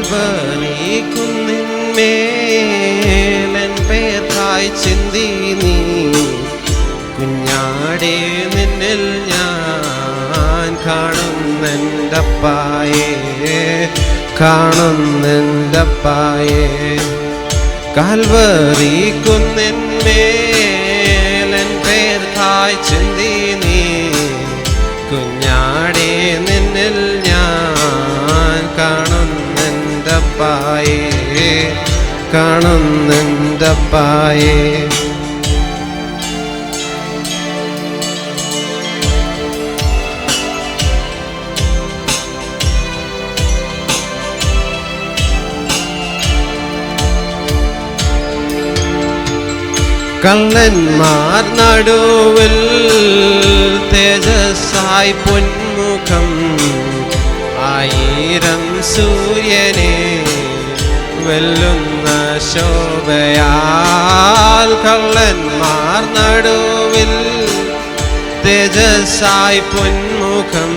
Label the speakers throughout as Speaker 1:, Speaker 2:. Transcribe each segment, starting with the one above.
Speaker 1: കൽവറി കുന്നിന്മേലൻ പേർക്കായി ചിന്തി നീ കുഞ്ഞാടേ നിന്നിൽ ഞാൻ കാണുന്നെൻ്റപ്പായേ കാണുന്നെൻ്റപ്പായേ കൽവറി കുന്നിന്മേലൻ പേർക്കായി ചിന്തി നീ കുഞ്ഞാടേ നിന്നിൽ ഞാൻ കാണുന്നെൻ്റപ്പായേ കാണുന്നെൻ്റപ്പായേ കള്ളന്മാർ നടുവിൽ തേജസ്സായി പൊന്മുഖം ആയിരം സൂര്യനെ വെല്ലുന്ന ശോഭയാൽ കള്ളന്മാർ നടുവിൽ തേജസ്സായി പൊന്മുഖം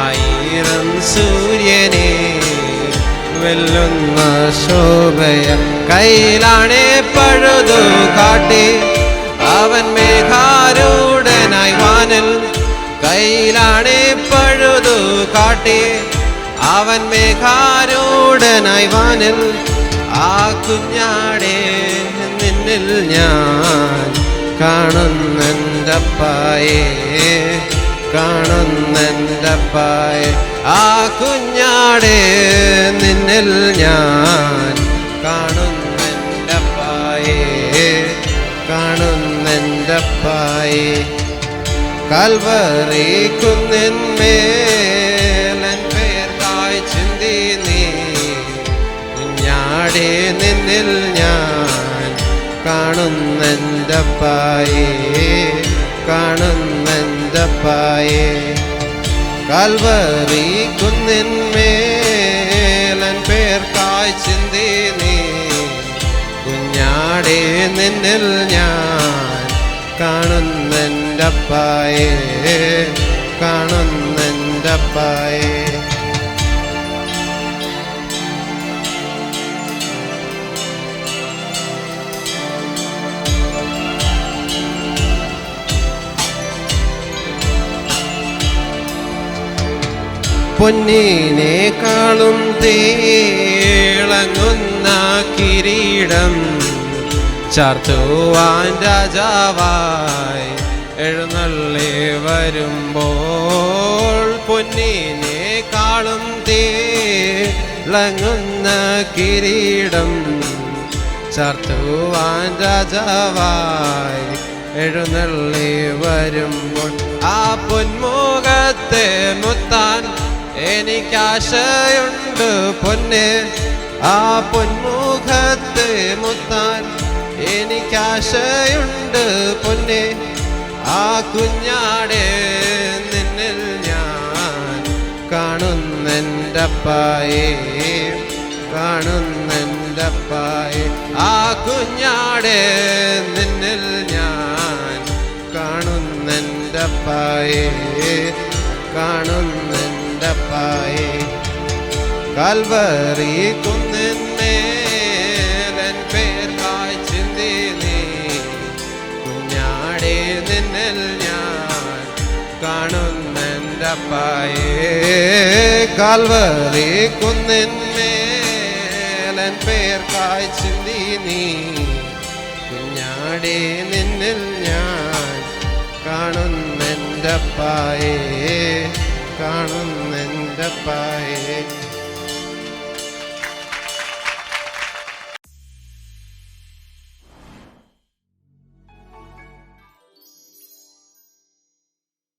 Speaker 1: ആയിരം സൂര്യനെ വെല്ലുന്ന ശോഭയ കയ്യിലാണേ പഴുതു കാട്ടി അവൻ മേഘാരൂഢനായി വാനിൽ കയ്യിലാണേ പഴുതു കാട്ടി അവൻ മേഘാരൂഢനായി വാനിൽ ആ കുഞ്ഞാടേ നിന്നിൽ ഞാൻ കാണുന്നെൻ്റപ്പായേ കാണുന്നെൻ്റപ്പായേ ആ കുഞ്ഞാടേ നിന്നിൽ ഞാൻ കാണുന്നെൻ്റപ്പായേ കാണുന്നെൻ്റപ്പായേ കൽവറി കുന്നിന്മേലൻ പേർക്കായി ചിന്തി നീ കുഞ്ഞാടേ നിന്നിൽ ഞാൻ കാണുന്നെൻ്റപ്പായേ കാണുന്നെൻ്റപ്പായേ കൽവറി കുന്നിന്മേലൻ പേർക്കായി ചിന്തി നീ കുഞ്ഞാടേ നിന്നിൽ ഞാൻ കാണുന്നെൻ്റപ്പായേ കാണുന്നെൻ്റപ്പായേ പൊന്നിനേക്കാളും തിളങ്ങുന്ന കിരീടം ചാർത്തുവാൻ രാജാവായി എഴുന്നള്ളി വരുമ്പോൾ പൊന്നിനേക്കാളും തിളങ്ങുന്ന കിരീടം ചാർത്തുവാൻ രാജാവായി എഴുന്നള്ളി വരുമ്പോൾ ആ പൊന്മുഖത്തെ മുത്താൻ എനിക്കാശയുണ്ട് പൊന്നെ ആ പൊന്മുഖത്തെ മുത്താൻ എനിക്കാശയുണ്ട് പൊന്നെ ആ കുഞ്ഞാടേ നിന്നിൽ ഞാൻ കാണുന്നെൻ്റപ്പായേ കാണുന്നെൻ്റപ്പായേ ആ കുഞ്ഞാടേ നിന്നിൽ ഞാൻ കാണുന്നെൻ്റപ്പായേ കാണുന്നെൻ്റപ്പായേ കൽവറി കുന്നിന്മേലൻ പേർക്കായി ചിന്തി നീ കുഞ്ഞാടേ നിന്നിൽ ഞാൻ കാണുന്നെൻ്റപ്പായേ കൽവറി കുന്നിന്മേലൻ പേർക്കായി ചിന്തി നീ കുഞ്ഞാടേ നിന്നിൽ ഞാൻ കാണുന്നെൻ്റപ്പായേ കാണുന്നെൻ്റപ്പായേ